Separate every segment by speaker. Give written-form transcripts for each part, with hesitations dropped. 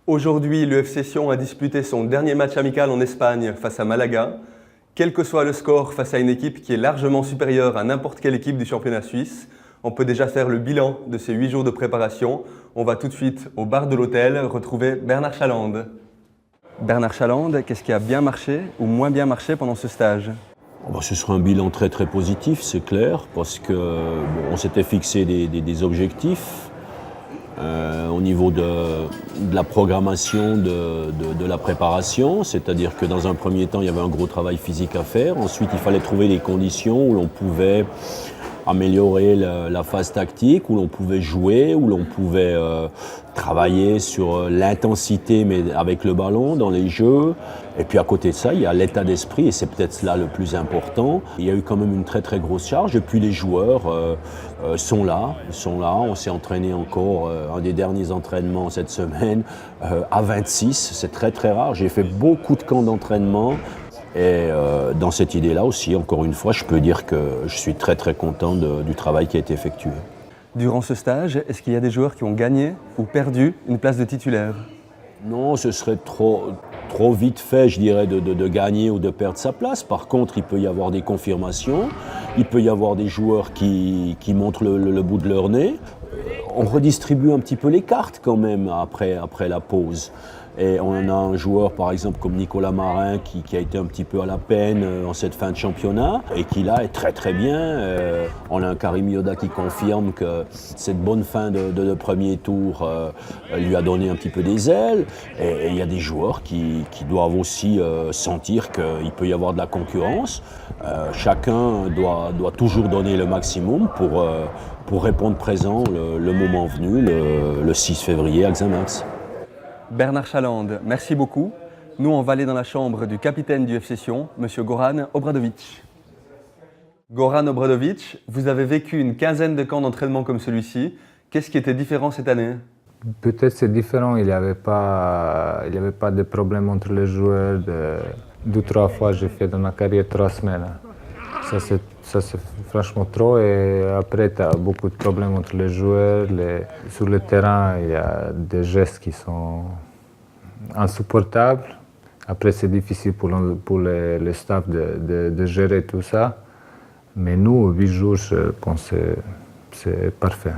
Speaker 1: Aujourd'hui, le FC Sion a disputé son dernier match amical en Espagne face à Malaga. Quel que soit le score face à une équipe qui est largement supérieure à n'importe quelle équipe du championnat suisse, on peut déjà faire le bilan de ces 8 jours de préparation. On va tout de suite au bar de l'hôtel retrouver Bernard Chalande. Bernard Chalande, qu'est-ce qui a bien marché ou moins bien marché pendant ce stage ?
Speaker 2: Ce sera un bilan très très positif, c'est clair, parce qu'on s'était fixé des objectifs au niveau de la programmation de la préparation, c'est-à-dire que dans un premier temps, il y avait un gros travail physique à faire. Ensuite, il fallait trouver des conditions où l'on pouvait améliorer la phase tactique, où l'on pouvait jouer, où l'on pouvait travailler sur l'intensité mais avec le ballon dans les jeux. Et puis à côté de ça, il y a l'état d'esprit et c'est peut-être cela le plus important. Il y a eu quand même une très très grosse charge et puis les joueurs sont là. On s'est entraîné encore un des derniers entraînements cette semaine à 26. C'est très très rare. J'ai fait beaucoup de camps d'entraînement. Et dans cette idée-là aussi, encore une fois, je peux dire que je suis très très content du travail qui a été effectué.
Speaker 1: Durant ce stage, est-ce qu'il y a des joueurs qui ont gagné ou perdu une place de titulaire ?
Speaker 2: Non, ce serait trop vite fait, je dirais, de gagner ou de perdre sa place. Par contre, il peut y avoir des confirmations, il peut y avoir des joueurs qui montrent le bout de leur nez. On redistribue un petit peu les cartes quand même après la pause. Et on a un joueur, par exemple, comme Nicolas Marin, qui a été un petit peu à la peine en cette fin de championnat et qui, là, est très très bien. On a un Karim Yoda qui confirme que cette bonne fin de premier tour lui a donné un petit peu des ailes. Et il y a des joueurs qui doivent aussi sentir qu'il peut y avoir de la concurrence. Chacun doit toujours donner le maximum pour répondre présent le moment venu, le 6 février à Xamax.
Speaker 1: Bernard Chalande, merci beaucoup. Nous, on va aller dans la chambre du capitaine du FC Sion, M. Goran Obradovic. Goran Obradovic, vous avez vécu une quinzaine de camps d'entraînement comme celui-ci. Qu'est-ce qui était différent cette année ?
Speaker 3: Peut-être c'est différent, il n'y avait pas de problème entre les joueurs. 2-3 fois, j'ai fait dans ma carrière 3 semaines. Ça c'est franchement trop et après tu as beaucoup de problèmes entre les joueurs. Sur le terrain, il y a des gestes qui sont insupportables. Après c'est difficile pour le staff de gérer tout ça. Mais nous, 8 jours, je pense que c'est parfait.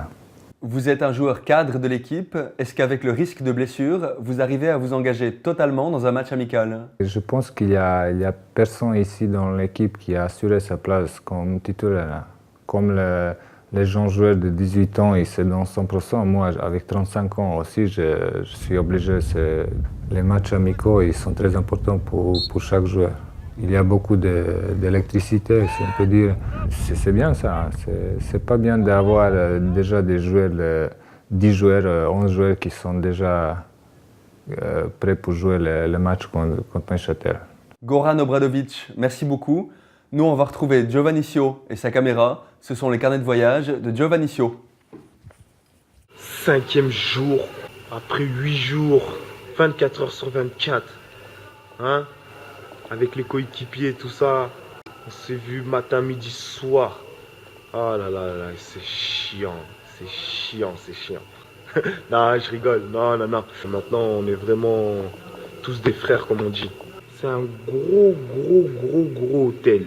Speaker 1: Vous êtes un joueur cadre de l'équipe. Est-ce qu'avec le risque de blessure, vous arrivez à vous engager totalement dans un match amical ?
Speaker 3: Je pense qu'il y a personne ici dans l'équipe qui a assuré sa place comme titulaire. Comme les jeunes joueurs de 18 ans, ils se donnent 100%. Moi, avec 35 ans aussi, je suis obligé. Les matchs amicaux, ils sont très importants pour chaque joueur. Il y a beaucoup d'électricité, si on peut dire. C'est bien ça. C'est pas bien d'avoir déjà des joueurs, 10 joueurs, 11 joueurs qui sont déjà prêts pour jouer le match contre Neuchâtel.
Speaker 1: Goran Obradovic, merci beaucoup. Nous, on va retrouver Giovannicio et sa caméra. Ce sont les carnets de voyage de Giovannicio.
Speaker 4: 5e jour, après 8 jours, 24 heures sur 24. Hein? Avec les coéquipiers, tout ça, on s'est vu matin, midi, soir. Oh là là là, c'est chiant. Non, je rigole, non. Maintenant, on est vraiment tous des frères, comme on dit. C'est un gros hôtel.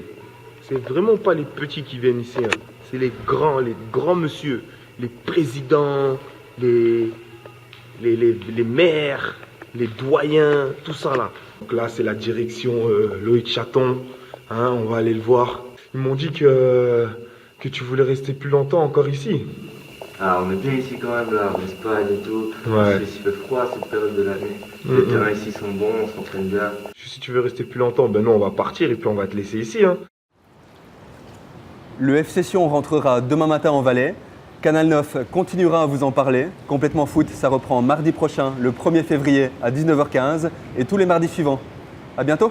Speaker 4: C'est vraiment pas les petits qui viennent ici. Hein. C'est les grands monsieur, les présidents, les maires, les doyens, tout ça là. Donc là, c'est la direction Loïc Chaton. Hein, on va aller le voir. Ils m'ont dit que tu voulais rester plus longtemps encore ici.
Speaker 5: Ah, on est bien ici quand même, là, en Espagne et tout.
Speaker 4: Ouais.
Speaker 5: Il fait froid cette période de l'année. Les terrains ici sont bons, on s'entraîne bien.
Speaker 4: Si tu veux rester plus longtemps, ben non, on va partir et puis on va te laisser ici. Hein.
Speaker 1: Le FC Sion rentrera demain matin en Valais. Canal 9 continuera à vous en parler. Complètement Foot, ça reprend mardi prochain, le 1er février à 19h15 et tous les mardis suivants. À bientôt.